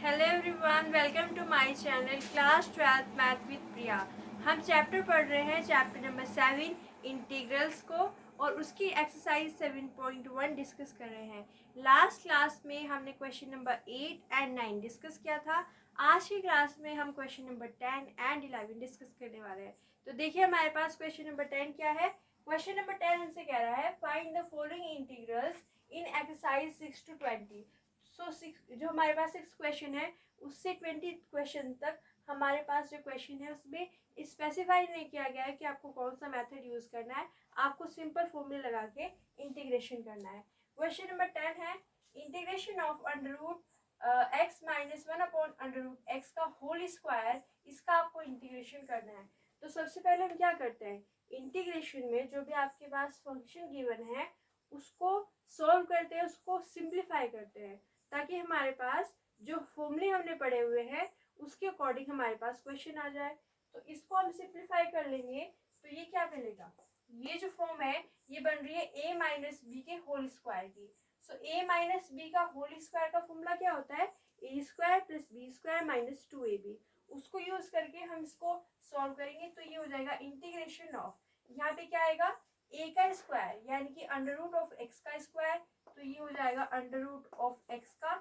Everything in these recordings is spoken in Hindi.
Hello everyone, welcome to my channel class 12 math with Priya. हम चैप्टर पढ़ रहे हैं, चैप्टर नंबर 7 इंटीग्रल्स को, और उसकी एक्सरसाइज 7.1 डिस्कस कर रहे हैं। लास्ट क्लास में हमने क्वेश्चन नंबर 8 एंड 9 डिस्कस किया था। आज की क्लास में हम क्वेश्चन नंबर 10 एंड 11 डिस्कस करने वाले हैं। तो देखिए हमारे पास क्वेश्चन नंबर 10 क्या है। क्वेश्चन नंबर 10 हमसे कह रहा है find the following integrals in exercise 6 to 20। जो हमारे पास 6 क्वेश्चन है उससे 20 क्वेश्चन तक हमारे पास जो क्वेश्चन है उसमें स्पेसिफाई नहीं किया गया है कि आपको कौन सा मेथड यूज करना है। आपको सिंपल फॉर्मूले लगा के इंटीग्रेशन करना है। क्वेश्चन नंबर 10 है integration of under root x minus 1 upon under root x का होल स्क्वायर, इसका आपको इंटीग्रेशन करना है। तो सबसे पहले हम क्या करते हैं, इंटीग्रेशन में जो भी आपके पास फंक्शन गिवन है उसको सॉल्व करते हैं, उसको सिंप्लीफाई करते हैं, ताकि हमारे पास जो फॉर्मूले हमने पढ़े हुए हैं उसके अकॉर्डिंग हमारे पास क्वेश्चन आ जाए। तो इसको हम सिंप्लीफाई कर लेंगे तो ये क्या मिलेगा, ये जो फॉर्म है ये बन रही है a माइनस बी के होल स्क्वायर की। सो a माइनस बी का होल स्क्वायर का फॉर्मूला क्या होता है, A square plus B square minus 2ab। उसको यूज करके हम इसको सॉल्व करेंगे तो ये हो जाएगा इंटीग्रेशन ऑफ, यहाँ पे क्या आएगा a का स्क्वायर यानी कि अंडर रूट ऑफ एक्स का स्क्वायर, तो ये हो जाएगा अंडर रूट ऑफ एक्स का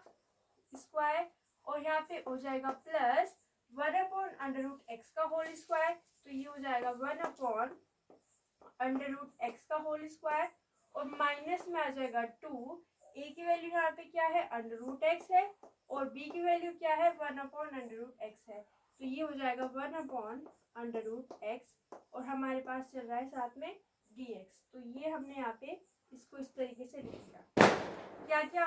स्क्वायर, और यहाँ पे हो जाएगा plus 1 upon under root x का होल स्क्वायर, तो ये हो जाएगा 1 अपॉन अंडर रूट एक्स का होल स्क्वायर, और माइनस में आ जाएगा 2। ए की वैल्यू यहाँ पे क्या है, अंडर रूट एक्स है, और बी की वैल्यू क्या है, 1 अपॉन अंडर रूट एक्स है, तो ये हो जाएगा 1 अपॉन अंडर रूट एक्स, और हमारे पास चल रहा है साथ में dx। तो ये हमने यहाँ पे इसको इस तरीके से लिख दिया। क्या किया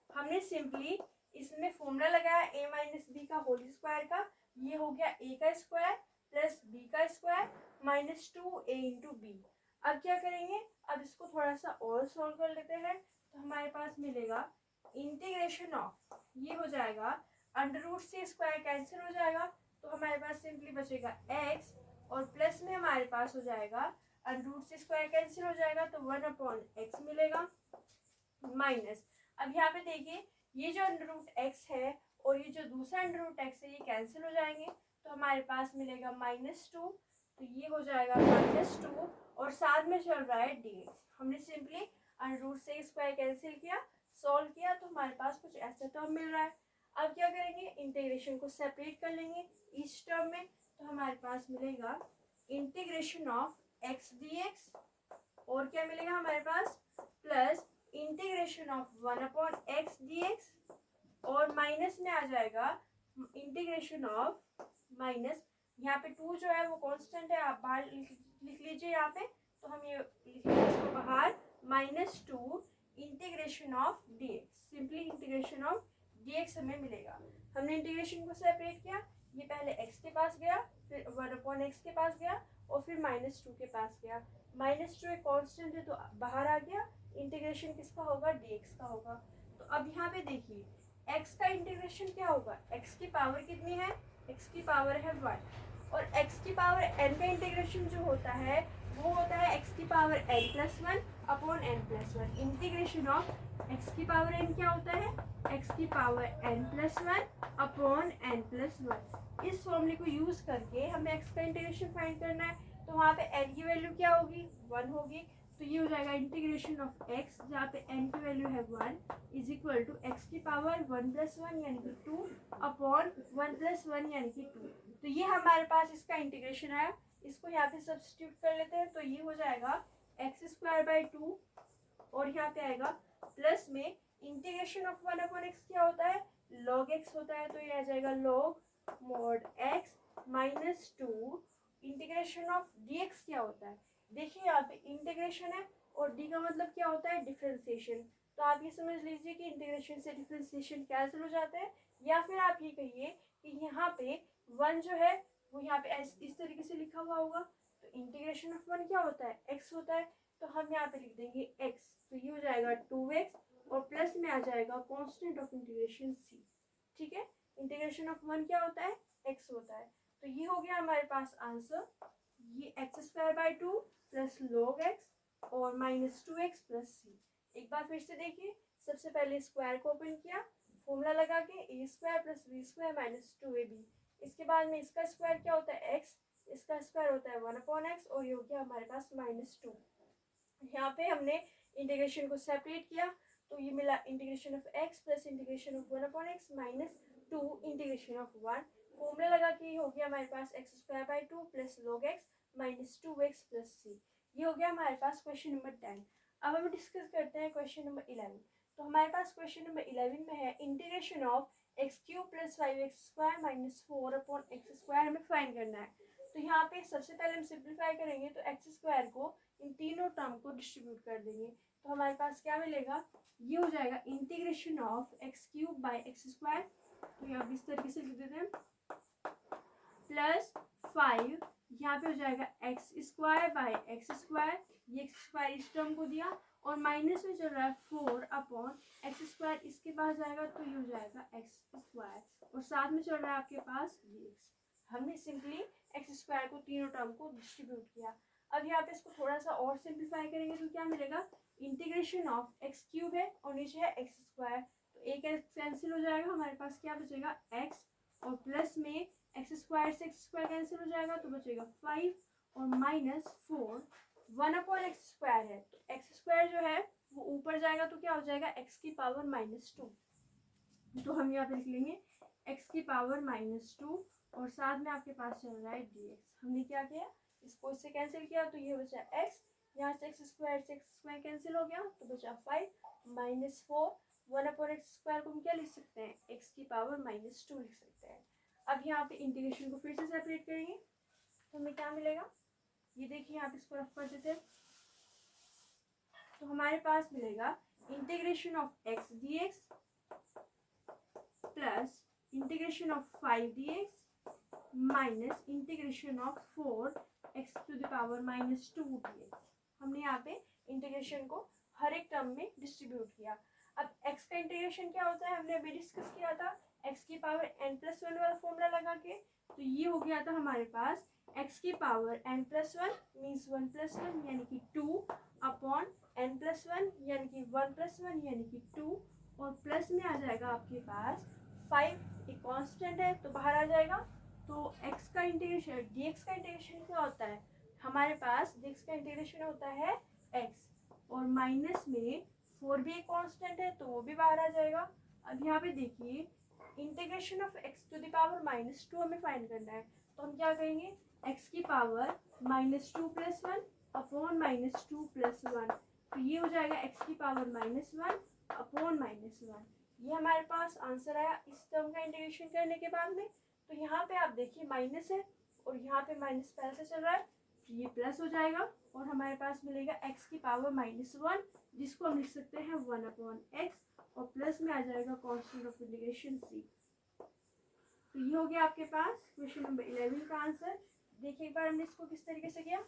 हमने सिंपली इसमें फॉर्मूला लगाया a माइनस बी का होल स्क्वायर का, ये हो गया a का स्क्वायर प्लस b का square minus 2a into B. अब क्या करेंगे, अब इसको थोड़ा सा और सॉल्व कर लेते हैं, तो हमारे पास मिलेगा इंटीग्रेशन ऑफ, ये हो जाएगा अंडर रूट से स्क्वायर कैंसिल हो जाएगा, तो हमारे पास सिंपली बचेगा x, और प्लस में हमारे पास हो जाएगा अंडर रूट से स्क्वायर कैंसिल हो जाएगा तो 1 अपॉन एक्स मिलेगा, माइनस अब यहाँ पे देखिए ये जो अंडर रूट एक्स है और ये जो दूसरा अंडर रूट एक्स है ये कैंसिल हो जाएंगे, तो हमारे पास मिलेगा -2, तो ये हो जाएगा -2, और साथ में चल रहा है dx। हमने सिंपली अंडर रूट से स्क्वायर कैंसिल किया, सॉल्व किया, तो हमारे पास कुछ ऐसा टर्म मिल रहा है। अब क्या करेंगे, इंटीग्रेशन को सेपरेट कर लेंगे इस टर्म में, तो हमारे पास मिलेगा इंटीग्रेशन ऑफ एक्स dx, और क्या मिलेगा हमारे पास plus integration of 1 upon x dx, और माइनस में आ जाएगा इंटीग्रेशन ऑफ माइनस, यहाँ पे 2 जो है वो कांस्टेंट है, आप बाहर लिख लीजिए यहाँ पे, तो हम ये लिख लेंगे इसको बाहर, -2 integration of dx। Simply integration of dx हमें मिलेगा। हमने इंटीग्रेशन को सेपरेट किया, ये पहले x के पास गया, फिर 1 अपॉन एक्स के पास गया, और फिर -2 के पास गया। -2 एक कांस्टेंट है तो बाहर आ गया, इंटीग्रेशन किसका होगा, dx का होगा। तो अब यहाँ पे देखिए x का इंटीग्रेशन क्या होगा, x की पावर कितनी है, x की पावर है 1, और x की पावर n का इंटीग्रेशन जो होता है वो होता है x की power n+1 upon n+1। Integration of x की पावर n क्या होता है, x की पावर n+1 अपॉन n+1। इस फॉर्मूले को यूज करके हमें x का इंटीग्रेशन फाइंड करना है, तो वहाँ पे n की वैल्यू क्या होगी, 1 होगी, तो ये हो जाएगा इंटीग्रेशन ऑफ x, जहाँ पे n की वैल्यू है 1 इज इक्वल टू x की पावर 1+1 यानी कि 2 अपॉन 1+1 यानी कि 2। तो ये हमारे पास इसका इंटीग्रेशन आया, इसको यहाँ पे सब्स्टिट्यूट कर लेते हैं, तो ये हो जाएगा x²/2, और यहाँ पे आएगा प्लस में इंटीग्रेशन ऑफ 1 अपॉन x क्या होता है, log x होता है, तो ये आ जाएगा log mod x -2 integration of dx क्या होता है। देखिए यहाँ पे इंटीग्रेशन है और डी का मतलब क्या होता है, डिफरेंशिएशन, तो आप ये समझ लीजिए कि इंटीग्रेशन से डिफरेंशिएशन कैंसिल हो जाता है, या फिर आप ये कहिए कि यहाँ पे 1 जो है वो यहाँ पे इस तरीके से लिखा हुआ होगा, तो इंटीग्रेशन ऑफ 1 क्या होता है, x होता है, तो हम यहाँ पे लिख देंगे x, तो ये हो जाएगा 2x, और प्लस में आ जाएगा कांस्टेंट ऑफ इंटीग्रेशन c। ठीक है, इंटीग्रेशन ऑफ 1 क्या होता है, x होता है, तो ये हो गया हमारे पास आंसर, ये x²/2 प्लस log x और -2x प्लस c। एक बार फिर से देखिए, सबसे पहले स्क्वायर को ओपन किया, फॉर्मूला लगा के A square plus B square minus 2ab। इसके बाद में इसका स्क्वायर क्या होता है x, इसका स्क्वायर होता है 1/x और ये हो गया हमारे पास -2। यहाँ पे हमने इंटीग्रेशन को सेपरेट किया तो ये मिला integration of x plus integration of 1/x minus 2 integration of 1। Formula लगा के ये हो गया हमारे पास x² 2 plus log x minus 2x plus c। ये हो गया हमारे पास क्वेश्चन नंबर 10। अब हम डिस्कस करते हैं क्वेश्चन नंबर 11। तो हमारे पास क्वेश्चन नंबर 11 में है integration of x³ plus 5x² minus 4/x² हमें फाइंड करना है। तो यहाँ पे सबसे पहले हम सिंप्लीफाई करेंगे तो x² को इन तीनों टर्म को डिस्ट्रीब्यूट कर देंगे तो हमारे पास क्या मिलेगा, ये हो जाएगा integration of x³ by x²। तो यहाँ इस तरीके से लिख देते हैं प्लस 5, यहाँ पे हो जाएगा x² बाई x², ये x² इस टर्म को दिया और माइनस में चल रहा है 4/x², इसके पास जाएगा तो ये हो जाएगा x² और साथ में चल रहा है आपके पास dx। हमने सिंपली x² को तीनों टर्म को डिस्ट्रीब्यूट किया। अब यहाँ पे इसको थोड़ा सा और सिंप्लीफाई करेंगे तो क्या मिलेगा, इंटीग्रेशन ऑफ x³ है और नीचे है x², तो एक कैंसिल हो जाएगा, हमारे पास क्या बचेगा x और प्लस में x² से x² कैंसिल हो जाएगा तो बचेगा 5 और माइनस 4 1/x² है तो x² जो है वो ऊपर जाएगा तो क्या हो जाएगा x⁻²। तो हम यहाँ पे लिख लेंगे x⁻² और साथ में आपके पास चल रहा है dx। हमने क्या किया, इसको इससे कैंसिल किया तो ये बचा x, यहाँ से x² कैंसिल हो गया तो बचा 5 माइनस 4 1/x² को हम क्या लिख सकते हैं x⁻² लिख सकते हैं। अब यहाँ पे इंटीग्रेशन को फिर से सेपरेट करेंगे तो हमें क्या मिलेगा, ये देखिए यहाँ पे इसको रफ कर देते हैं तो हमारे पास मिलेगा integration of x dx plus integration of 5 dx minus integration of 4x⁻² dx। हमने यहाँ पे इंटीग्रेशन को हर एक टर्म में डिस्ट्रीब्यूट किया। अब x का इंटीग्रेशन क्या होता है, हमने अभी डिस्कस किया था x⁻n+1 वाला फॉर्मूला लगा के, तो ये हो गया था हमारे पास x⁻n+1 मीन्स 1+1 यानी कि 2/n+1 यानी कि 1+1 यानी कि 2 और प्लस में आ जाएगा आपके पास 5, एक कांस्टेंट है तो बाहर आ जाएगा। तो x का इंटीग्रेशन dx का इंटीग्रेशन क्या होता है, हमारे पास dx का इंटीग्रेशन होता है x और माइनस में 4 भी एक कांस्टेंट है तो वो भी बाहर आ जाएगा। अब यहाँ पे देखिए इंटीग्रेशन ऑफ x⁻² हमें फाइंड करना है तो हम क्या करेंगे x⁻² प्लस 1 अपॉन -2 प्लस 1, तो ये हो जाएगा x⁻1 अपॉन -1। ये हमारे पास आंसर आया इस टर्म का इंटीग्रेशन करने के बाद में। तो यहाँ पे आप देखिए माइनस है और यहाँ पे माइनस पहले से चल रहा है तो ये प्लस हो जाएगा और हमारे पास मिलेगा x⁻1 जिसको हम लिख सकते हैं 1/x और प्लस में आ जाएगा कांस्टेंट ऑफ इंटीग्रेशन c। तो ये हो गया आपके पास क्वेश्चन नंबर 11 का आंसर। देखिए एक बार हमने इसको किस तरीके से किया,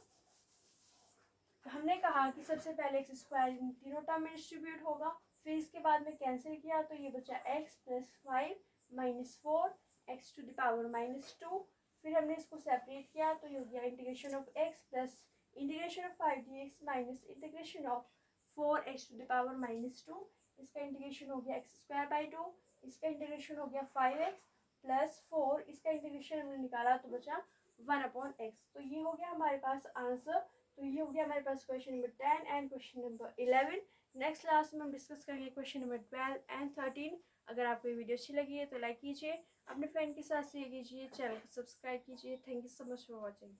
तो हमने कहा कि सबसे पहले x² इन तीनों टर्म में डिस्ट्रीब्यूट होगा, फिर इसके बाद में कैंसिल किया तो ये बचा x प्लस 5 माइनस 4 x⁻², फिर हमने इसको सेपरेट किया तो ये हो गया integration of x plus integration of 5 dx minus integration of 4x⁻², इसका इंटीग्रेशन हो गया x²/2, इसका इंटीग्रेशन हो गया 5x प्लस 4, इसका इंटीग्रेशन हमने निकाला तो बचा 1/x। तो ये हो गया हमारे पास आंसर। तो ये हो गया हमारे पास question number 10 and question number 11। Next class में हम डिस्कस करेंगे क्वेश्चन नंबर 12 एंड 13। अगर आपको ये वीडियो अच्छी लगी है तो लाइक कीजिए, अपने फ्रेंड के साथ शेयर कीजिए, चैनल को सब्सक्राइब कीजिए। Thank you so much for watching.